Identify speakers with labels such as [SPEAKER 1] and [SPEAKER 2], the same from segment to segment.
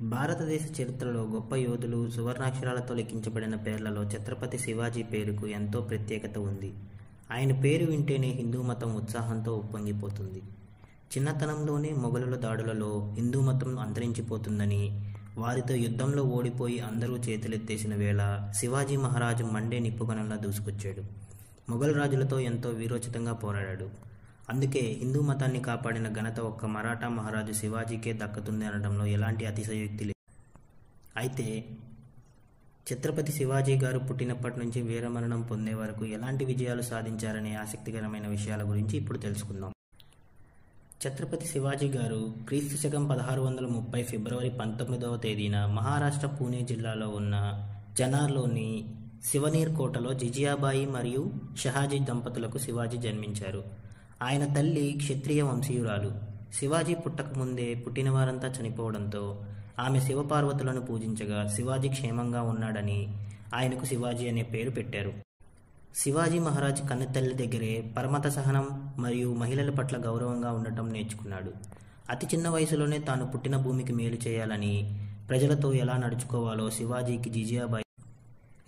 [SPEAKER 1] భారతదేశ చరిత్రలో గొప్ప యోధులు సువర్ణాక్షరాలతో లిఖించబడిన పేర్లలో ఛత్రపతి శివాజీ పేరుకు ఎంతో ప్రత్యేకత ఉంది. ఆయన పేరు వింటేనే హిందూ మతం ఉత్సాహంతో ఉప్పొంగిపోతుంది. చిన్నతనంలోనే మొఘలుల దాడులలో హిందూ మతం అంతరించిపోతుందని, వారితో యుద్ధంలో ఓడిపోయి అందరూ చేతులెత్తేసిన వేళ శివాజీ మహారాజు మండే నిప్పుకొనలా దూసుకొచ్చాడు. మొఘల్ రాజులతో ఎంతో వీరోచితంగా పోరాడాడు. అందుకే హిందూ మతాన్ని కాపాడిన ఘనత ఒక్క మరాఠా మహారాజు శివాజీకే దక్కుతుంది అనడంలో ఎలాంటి అతిశయోక్తి లేదు. అయితే ఛత్రపతి శివాజీ గారు పుట్టినప్పటి నుంచి వీరమరణం పొందే వరకు ఎలాంటి విజయాలు సాధించారనే ఆసక్తికరమైన విషయాల గురించి ఇప్పుడు తెలుసుకుందాం. ఛత్రపతి శివాజీ గారు క్రీస్తు శకం 1630 ఫిబ్రవరి 19వ తేదీన మహారాష్ట్ర పూణే జిల్లాలో ఉన్న జనార్లోని శివనీర్ కోటలో జిజియాబాయి మరియు షహాజీ దంపతులకు శివాజీ జన్మించారు. ఆయన తల్లి క్షత్రియ వంశీయురాలు. శివాజీ పుట్టకముందే పుట్టిన వారంతా చనిపోవడంతో ఆమె శివపార్వతులను పూజించగా శివాజీ క్షేమంగా ఉన్నాడని ఆయనకు శివాజీ అనే పేరు పెట్టారు. శివాజీ మహారాజ్ కన్నతల్లి దగ్గరే పరమత సహనం మరియు మహిళల పట్ల గౌరవంగా ఉండటం నేర్చుకున్నాడు. అతి చిన్న వయసులోనే తాను పుట్టిన భూమికి మేలు చేయాలని, ప్రజలతో ఎలా నడుచుకోవాలో శివాజీకి జిజియాబాయి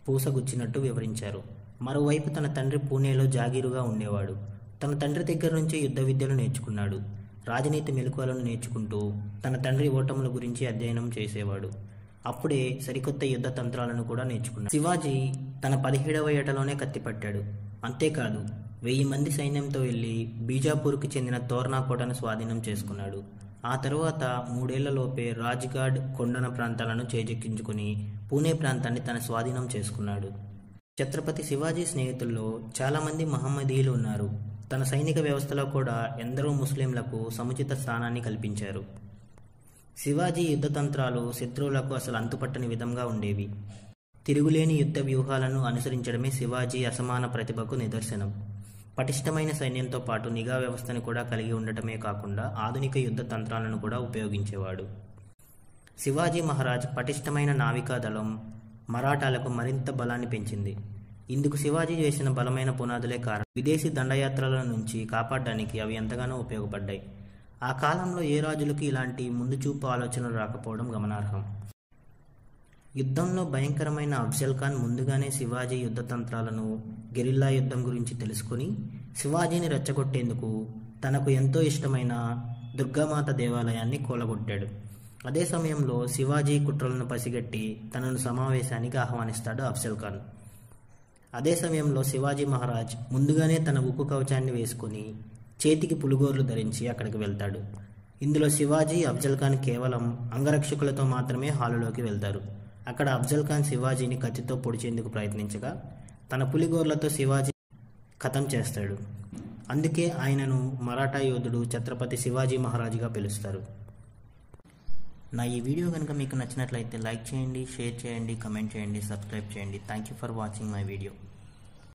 [SPEAKER 1] పూసగుచ్చినట్టు వివరించారు. మరోవైపు తన తండ్రి పూణేలో జాగీరుగా ఉండేవాడు. తన తండ్రి దగ్గర నుంచి యుద్ధ విద్యలు నేర్చుకున్నాడు. రాజనీతి మెలకువలను నేర్చుకుంటూ తన తండ్రి ఓటముల గురించి అధ్యయనం చేసేవాడు. అప్పుడే సరికొత్త యుద్ధ తంత్రాలను కూడా నేర్చుకున్నాడు. శివాజీ తన 17వ ఏటలోనే కత్తిపట్టాడు. అంతేకాదు 1000 మంది సైన్యంతో వెళ్లి బీజాపూర్కు చెందిన తోర్నా కోటను స్వాధీనం చేసుకున్నాడు. ఆ తరువాత 3 ఏళ్లలోపే రాజ్గాడ్, కొండన ప్రాంతాలను చేజెక్కించుకుని పూణే ప్రాంతాన్ని తన స్వాధీనం చేసుకున్నాడు. ఛత్రపతి శివాజీ స్నేహితుల్లో చాలామంది మహమ్మదీయులు ఉన్నారు. తన సైనిక వ్యవస్థలో కూడా ఎందరో ముస్లింలకు సముచిత స్థానాన్ని కల్పించారు. శివాజీ యుద్ధ తంత్రాలు శత్రువులకు అసలు అంతుపట్టని విధంగా ఉండేవి. తిరుగులేని యుద్ధ వ్యూహాలను అనుసరించడమే శివాజీ అసమాన ప్రతిభకు నిదర్శనం. పటిష్టమైన సైన్యంతో పాటు నిఘా వ్యవస్థను కూడా కలిగి ఉండటమే కాకుండా ఆధునిక యుద్ధ తంత్రాలను కూడా ఉపయోగించేవాడు. శివాజీ మహారాజ్ పటిష్టమైన నావికా దళం మరాఠాలకు మరింత బలాన్ని పెంచింది. ఇందుకు శివాజీ చేసిన బలమైన పునాదులే కారణం. విదేశీ దండయాత్రల నుంచి కాపాడడానికి అవి ఎంతగానో ఉపయోగపడ్డాయి. ఆ కాలంలో ఏ రాజులకి ఇలాంటి ముందు చూపు ఆలోచనలు రాకపోవడం గమనార్హం. యుద్ధంలో భయంకరమైన అఫ్జల్ ఖాన్ ముందుగానే శివాజీ యుద్ధ తంత్రాలను, గెరిల్లా యుద్ధం గురించి తెలుసుకుని శివాజీని రెచ్చగొట్టేందుకు తనకు ఎంతో ఇష్టమైన దుర్గామాత దేవాలయాన్ని కూలగొట్టాడు. అదే సమయంలో శివాజీ కుట్రలను పసిగట్టి తనను సమావేశానికి ఆహ్వానిస్తాడు అఫ్జల్ ఖాన్. అదే సమయంలో శివాజీ మహారాజ్ ముందుగానే తన ఉక్కు కవచాన్ని వేసుకుని చేతికి పులిగోర్లు ధరించి అక్కడికి వెళ్తాడు. ఇందులో శివాజీ, అఫ్జల్ ఖాన్ కేవలం అంగరక్షకులతో మాత్రమే హాలులోకి వెళ్తారు. అక్కడ అఫ్జల్ ఖాన్ శివాజీని కత్తితో పొడిచేందుకు ప్రయత్నించగా తన పులిగోర్లతో శివాజీ ఖతం చేస్తాడు. అందుకే ఆయనను మరాఠా యోధుడు ఛత్రపతి శివాజీ మహారాజుగా పిలుస్తారు. నా ఈ వీడియో కనుక మీకు నచ్చినట్లయితే లైక్ చేయండి, షేర్ చేయండి, కమెంట్ చేయండి, సబ్స్క్రైబ్ చేయండి. Thank you for watching my video.